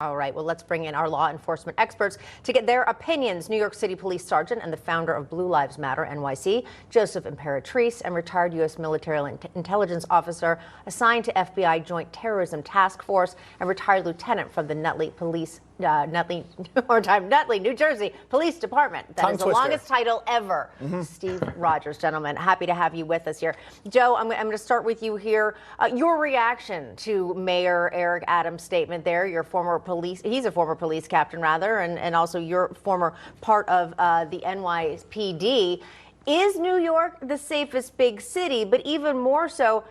All right, well, let's bring in our law enforcement experts to get their opinions. New York City Police Sergeant and the founder of Blue Lives Matter NYC, Joseph Imperatrice, and retired U.S. military intelligence officer assigned to FBI Joint Terrorism Task Force and retired lieutenant from the Nutley, New Jersey Police Department. That is the longest title ever. Steve Rogers, gentlemen, happy to have you with us here. Joe, I'm going to start with you here. Your reaction to Mayor Eric Adams' statement there, your former he's a former police captain rather, and also your former part of the NYPD. Is New York the safest big city? But even more so,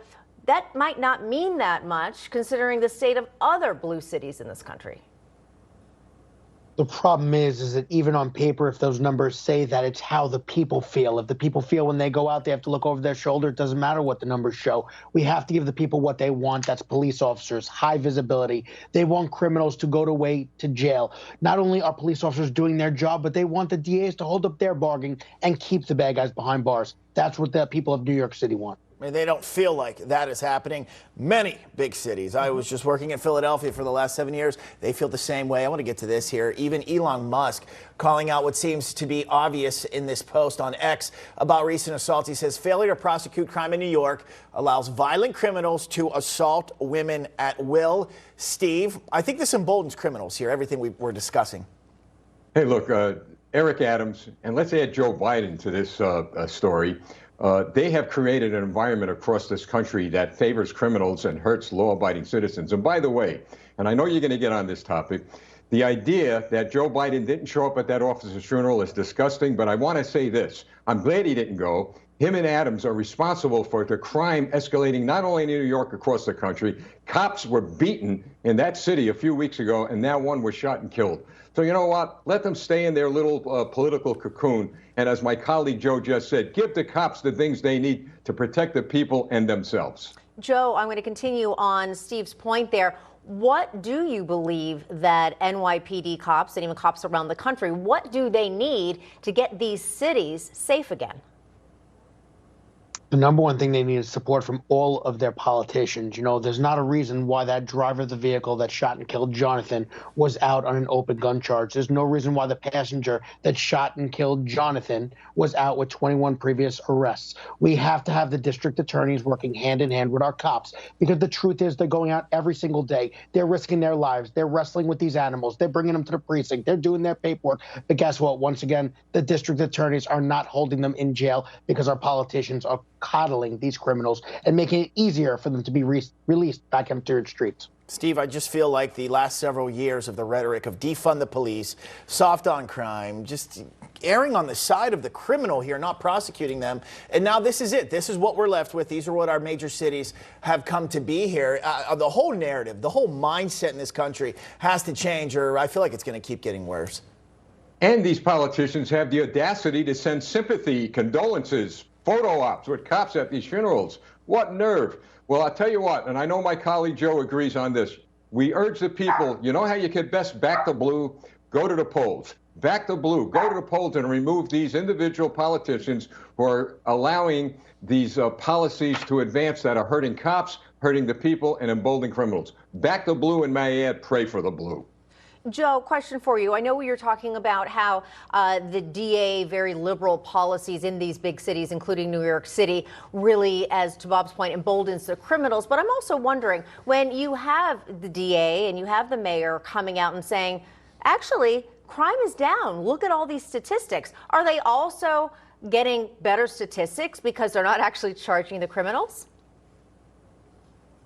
that might not mean that much considering the state of other blue cities in this country. The problem is that even on paper, if those numbers say that, it's how the people feel. If the people feel when they go out, they have to look over their shoulder, it doesn't matter what the numbers show. We have to give the people what they want. That's police officers, high visibility. They want criminals to go to jail. Not only are police officers doing their job, but they want the DAs to hold up their bargain and keep the bad guys behind bars. That's what the people of New York City want. I mean, they don't feel like that is happening. Many big cities. I was just working in Philadelphia for the last 7 years. They feel the same way. I want to get to this here. Even Elon Musk calling out what seems to be obvious in this post on X about recent assaults. He says failure to prosecute crime in New York allows violent criminals to assault women at will. Steve, I think this emboldens criminals here, everything we're discussing. Hey, look, Eric Adams, and let's add Joe Biden to this story. They have created an environment across this country that favors criminals and hurts law-abiding citizens. And by the way, and I know you're going to get on this topic, the idea that Joe Biden didn't show up at that officer's funeral is disgusting, but I want to say this. I'm glad he didn't go. Him and Adams are responsible for the crime escalating not only in New York, across the country. Cops were beaten in that city a few weeks ago, and now one was shot and killed. So you know what? Let them stay in their little political cocoon. And as my colleague Joe just said, give the cops the things they need to protect the people and themselves. Joe, I'm going to continue on Steve's point there. What do you believe that NYPD cops and even cops around the country, what do they need to get these cities safe again? The number one thing they need is support from all of their politicians. You know, there's not a reason why that driver of the vehicle that shot and killed Jonathan was out on an open gun charge. There's no reason why the passenger that shot and killed Jonathan was out with 21 previous arrests. We have to have the district attorneys working hand in hand with our cops, because the truth is they're going out every single day. They're risking their lives. They're wrestling with these animals. They're bringing them to the precinct. They're doing their paperwork. But guess what? Once again, the district attorneys are not holding them in jail because our politicians are coddling these criminals and making it easier for them to be released back into the streets. Steve, I just feel like the last several years of the rhetoric of defund the police, soft on crime, just erring on the side of the criminal here, not prosecuting them. And now this is it. This is what we're left with. These are what our major cities have come to be here. The whole narrative, the whole mindset in this country has to change, or I feel like it's going to keep getting worse. And these politicians have the audacity to send sympathy, condolences, photo ops with cops at these funerals. What nerve. Well, I'll tell you what, and I know my colleague Joe agrees on this. We urge the people, you know how you can best back the blue? Go to the polls. Back the blue. Go to the polls and remove these individual politicians who are allowing these policies to advance that are hurting cops, hurting the people, and emboldening criminals. Back the blue, and may I add, pray for the blue. Joe, question for you. I know you're talking about how the DA, very liberal policies in these big cities, including New York City, really, as to Bob's point, emboldens the criminals. But I'm also wondering, when you have the DA and you have the mayor coming out and saying, actually, crime is down. Look at all these statistics. Are they also getting better statistics because they're not actually charging the criminals?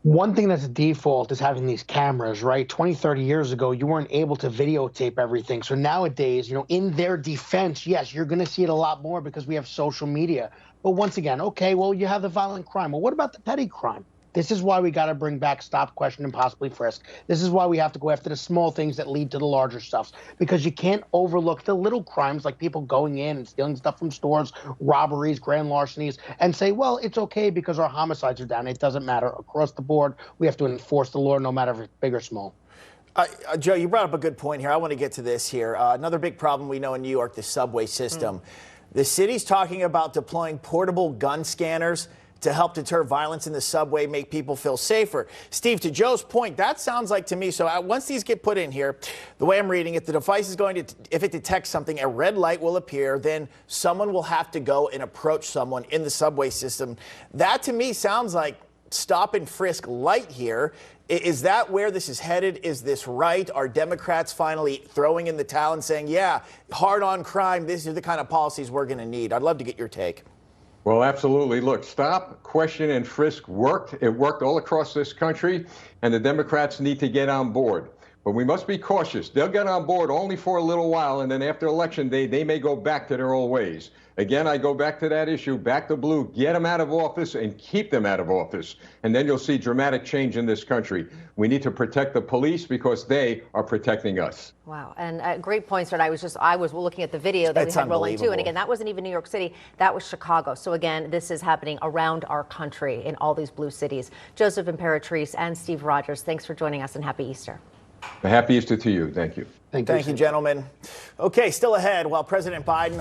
One thing that's a default is having these cameras, right? 20, 30 years ago, you weren't able to videotape everything. So nowadays, you know, in their defense, yes, you're going to see it a lot more because we have social media. But once again, okay, well, you have the violent crime. Well, what about the petty crime? This is why we got to bring back stop, question, and possibly frisk. This is why we have to go after the small things that lead to the larger stuff, because you can't overlook the little crimes like people going in and stealing stuff from stores, robberies, grand larcenies, and say, well, it's okay because our homicides are down. It doesn't matter. Across the board, we have to enforce the law no matter if it's big or small. Joe, you brought up a good point here. I want to get to this here. Another big problem we know in New York, the subway system. The city's talking about deploying portable gun scanners to help deter violence in the subway, make people feel safer. Steve, to Joe's point, that sounds like to me, so once these get put in here, the way I'm reading it, the device is going to, if it detects something, a red light will appear, then someone will have to go and approach someone in the subway system. That to me sounds like stop and frisk light here. Is that where this is headed? Is this right? Are Democrats finally throwing in the towel and saying, yeah, hard on crime, these are the kind of policies we're going to need? I'd love to get your take. Well, absolutely. Look, stop, question, and frisk worked. It worked all across this country, and the Democrats need to get on board. But we must be cautious. They'll get on board only for a little while, and then after Election Day, they may go back to their old ways. Again, I go back to that issue, back to blue, get them out of office and keep them out of office. And then you'll see dramatic change in this country. We need to protect the police because they are protecting us. Wow. And great points. I was looking at the video that we had rolling too. And again, that wasn't even New York City. That was Chicago. So again, this is happening around our country in all these blue cities. Joseph Imperatrice and Steve Rogers, thanks for joining us and happy Easter. A happy Easter to you. Thank you. Thank you, gentlemen. Okay, still ahead, while President Biden